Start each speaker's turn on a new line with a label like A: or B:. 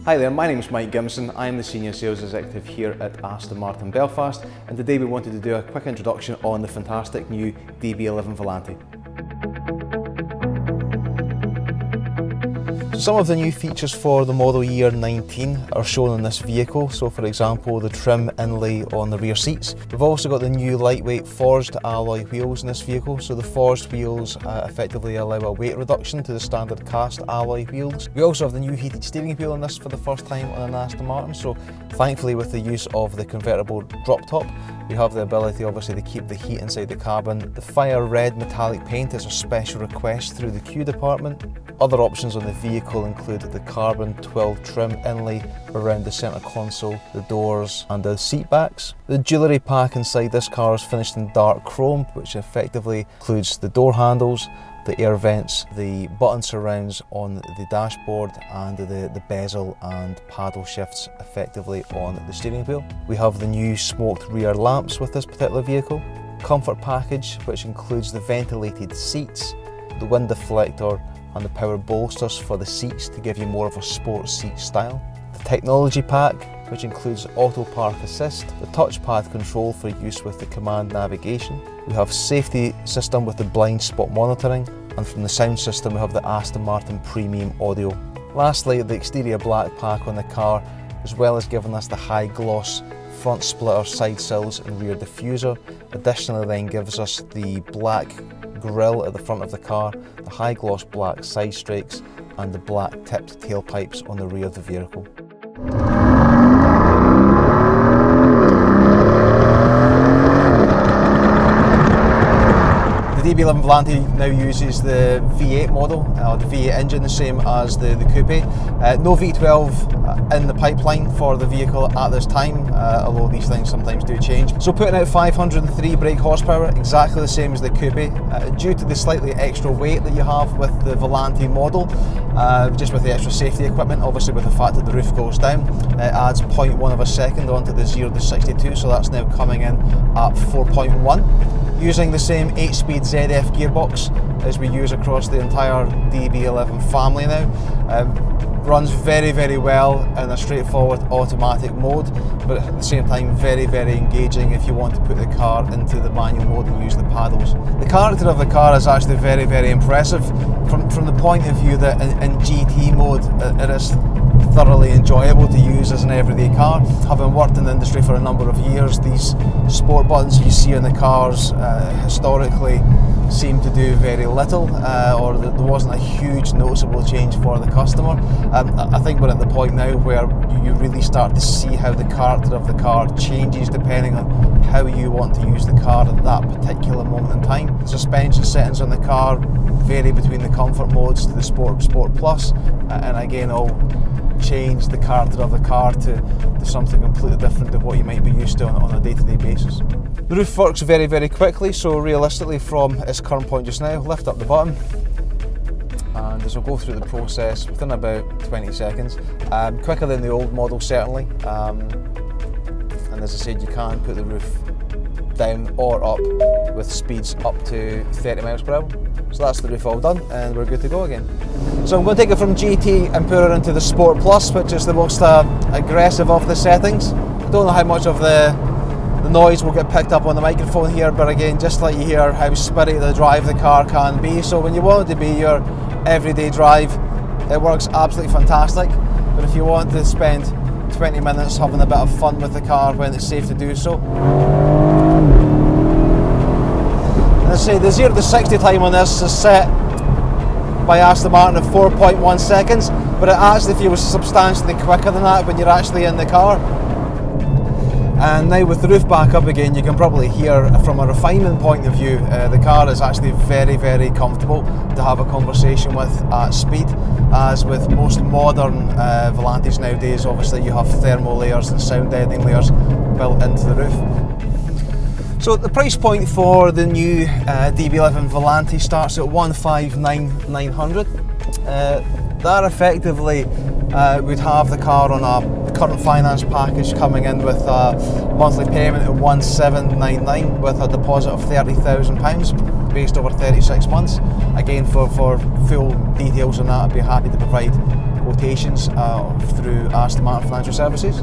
A: Hi there, my name is Mike Gimson. I am the Senior Sales Executive here at Aston Martin Belfast, and today we wanted to do a quick introduction on the fantastic new DB11 Volante. Some of the new features for the model year 19 are shown in this vehicle. So for example, the trim inlay on the rear seats. We've also got the new lightweight forged alloy wheels in this vehicle. So the forged wheels effectively allow a weight reduction to the standard cast alloy wheels. We also have the new heated steering wheel in this for the first time on an Aston Martin. So thankfully, with the use of the convertible drop top, we have the ability obviously to keep the heat inside the cabin. The fire red metallic paint is a special request through the Q department. Other options on the vehicle include the carbon twill trim inlay around the centre console, the doors and the seat backs. The jewellery pack inside this car is finished in dark chrome, which effectively includes the door handles, the air vents, the button surrounds on the dashboard and the bezel and paddle shifts effectively on the steering wheel. We have the new smoked rear lamps with this particular vehicle. Comfort package, which includes the ventilated seats, the wind deflector and the power bolsters for the seats to give you more of a sports seat style. The technology pack, which includes auto park assist, the touchpad control for use with the command navigation. We have safety system with the blind spot monitoring, and from the sound system we have the Aston Martin premium audio. Lastly, the exterior black pack on the car, as well as giving us the high gloss front splitter side sills and rear diffuser. Additionally then gives us the black grille at the front of the car, the high gloss black side strakes and the black tipped tailpipes on the rear of the vehicle. The DB11 Volante now uses the V8 model, the V8 engine, the same as the coupe. No V12 in the pipeline for the vehicle at this time, although these things sometimes do change. So putting out 503 brake horsepower, exactly the same as the coupe. Due to the slightly extra weight that you have with the Volante model, just with the extra safety equipment, obviously with the fact that the roof goes down, it adds 0.1 of a second onto the 0 to 62, so that's now coming in at 4.1. Using the same 8-speed ZF gearbox as we use across the entire DB11 family now. Runs very, very well in a straightforward automatic mode, but at the same time very, very engaging if you want to put the car into the manual mode and use the paddles. The character of the car is actually very, very impressive from the point of view that in GT mode it is thoroughly enjoyable to use as an everyday car. Having worked in the industry for a number of years, these sport buttons you see in the cars historically seem to do very little, or there wasn't a huge noticeable change for the customer. I think we're at the point now where you really start to see how the character of the car changes depending on how you want to use the car at that particular moment in time. The suspension settings on the car vary between the comfort modes to the Sport Plus, and again all change the character of the car to something completely different to what you might be used to on a day-to-day basis. The roof works very, very quickly, so realistically from its current point just now, lift up the button and this will go through the process within about 20 seconds. Quicker than the old model certainly, and as I said, you can put the roof down or up with speeds up to 30 miles per hour. So that's the roof all done and we're good to go again. So I'm going to take it from GT and put it into the Sport Plus, which is the most aggressive of the settings. I don't know how much of the noise will get picked up on the microphone here, but again, just let you hear how spirited the drive the car can be. So when you want it to be your everyday drive, it works absolutely fantastic. But if you want to spend 20 minutes having a bit of fun with the car when it's safe to do so, I say the 0 to 60 time on this is set by Aston Martin at 4.1 seconds, but it actually feels substantially quicker than that when you're actually in the car. And now with the roof back up again, you can probably hear from a refinement point of view, the car is actually very, very comfortable to have a conversation with at speed. As with most modern Volantes nowadays, obviously you have thermal layers and sound deadening layers built into the roof. So the price point for the new DB11 Volante starts at 159,900. That effectively would have the car on a current finance package coming in with a monthly payment of 1,799 with a deposit of £30,000 based over 36 months. Again, for full details on that, I'd be happy to provide go quotations through Aston Martin Financial Services.